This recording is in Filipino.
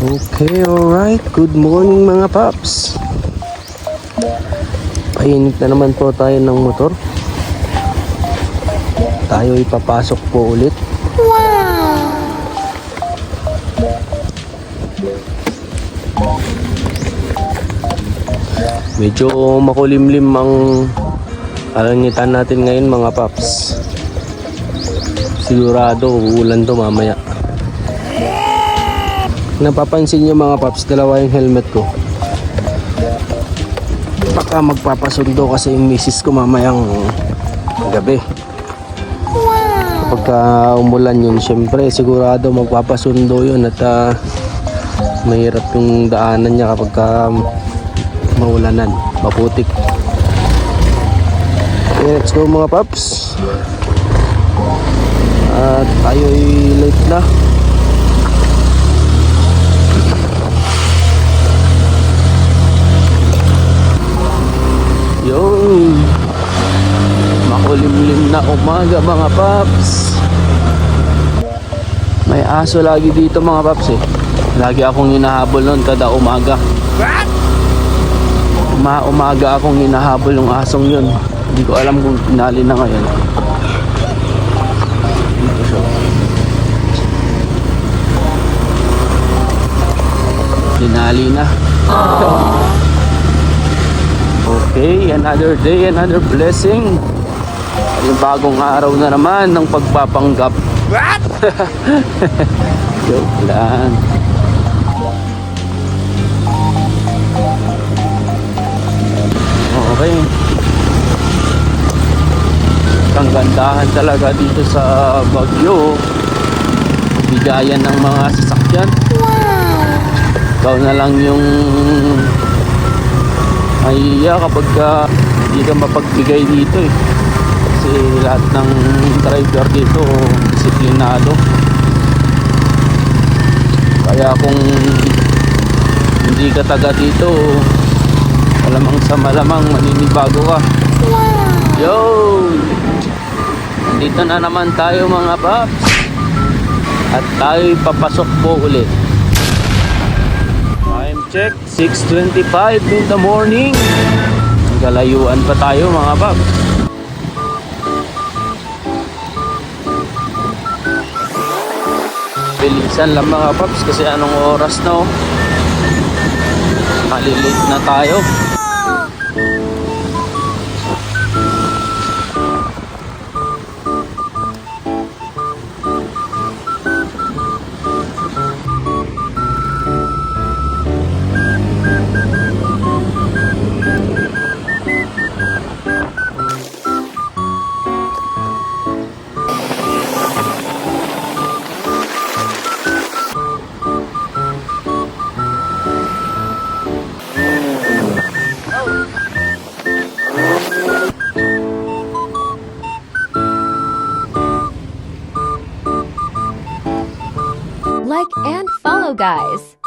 Okay, alright. Good morning mga paps. Painit na naman po tayo ng motor. Tayo ipapasok po ulit. Medyo makulimlim ang kalangitan natin ngayon mga paps. Sigurado uulan to mamaya. Napapansin nyo mga paps, dalawa yung helmet ko. Baka magpapasundo kasi yung misis ko mamayang gabi. Kapag umulan yun, syempre sigurado magpapasundo yun at mahirap yung daanan niya kapag maulanan, maputik. Okay, let's go mga paps. At tayo'y late na. Yung makulimlim na umaga mga paps. May aso lagi dito mga paps eh. Lagi akong hinahabol nun kada umaga. Umaga akong hinahabol yung asong yun. Hindi ko alam kung tinali na ngayon. Dito siya. Tinali na. Okay, another day, another blessing. Yung bagong araw na naman ng pagpapanggap. What? Joke lang. Okay. Ang gandahan talaga dito sa Baguio. Bigayan ng mga sasakyan. Ikaw na lang yung mahiya kapag hindi ka mapagbigay dito eh. Kasi lahat ng driver dito disiplinado. Kaya kung hindi ka taga dito, malamang sa malamang maninibago ka. Yo! Nandito na naman tayo mga paps. At tayo'y papasok po ulit. Time check, 6:25 in the morning. Galayuan pa tayo mga paps. Bilisan lang mga paps kasi anong oras na oh. Malilate na tayo. Like and follow, guys.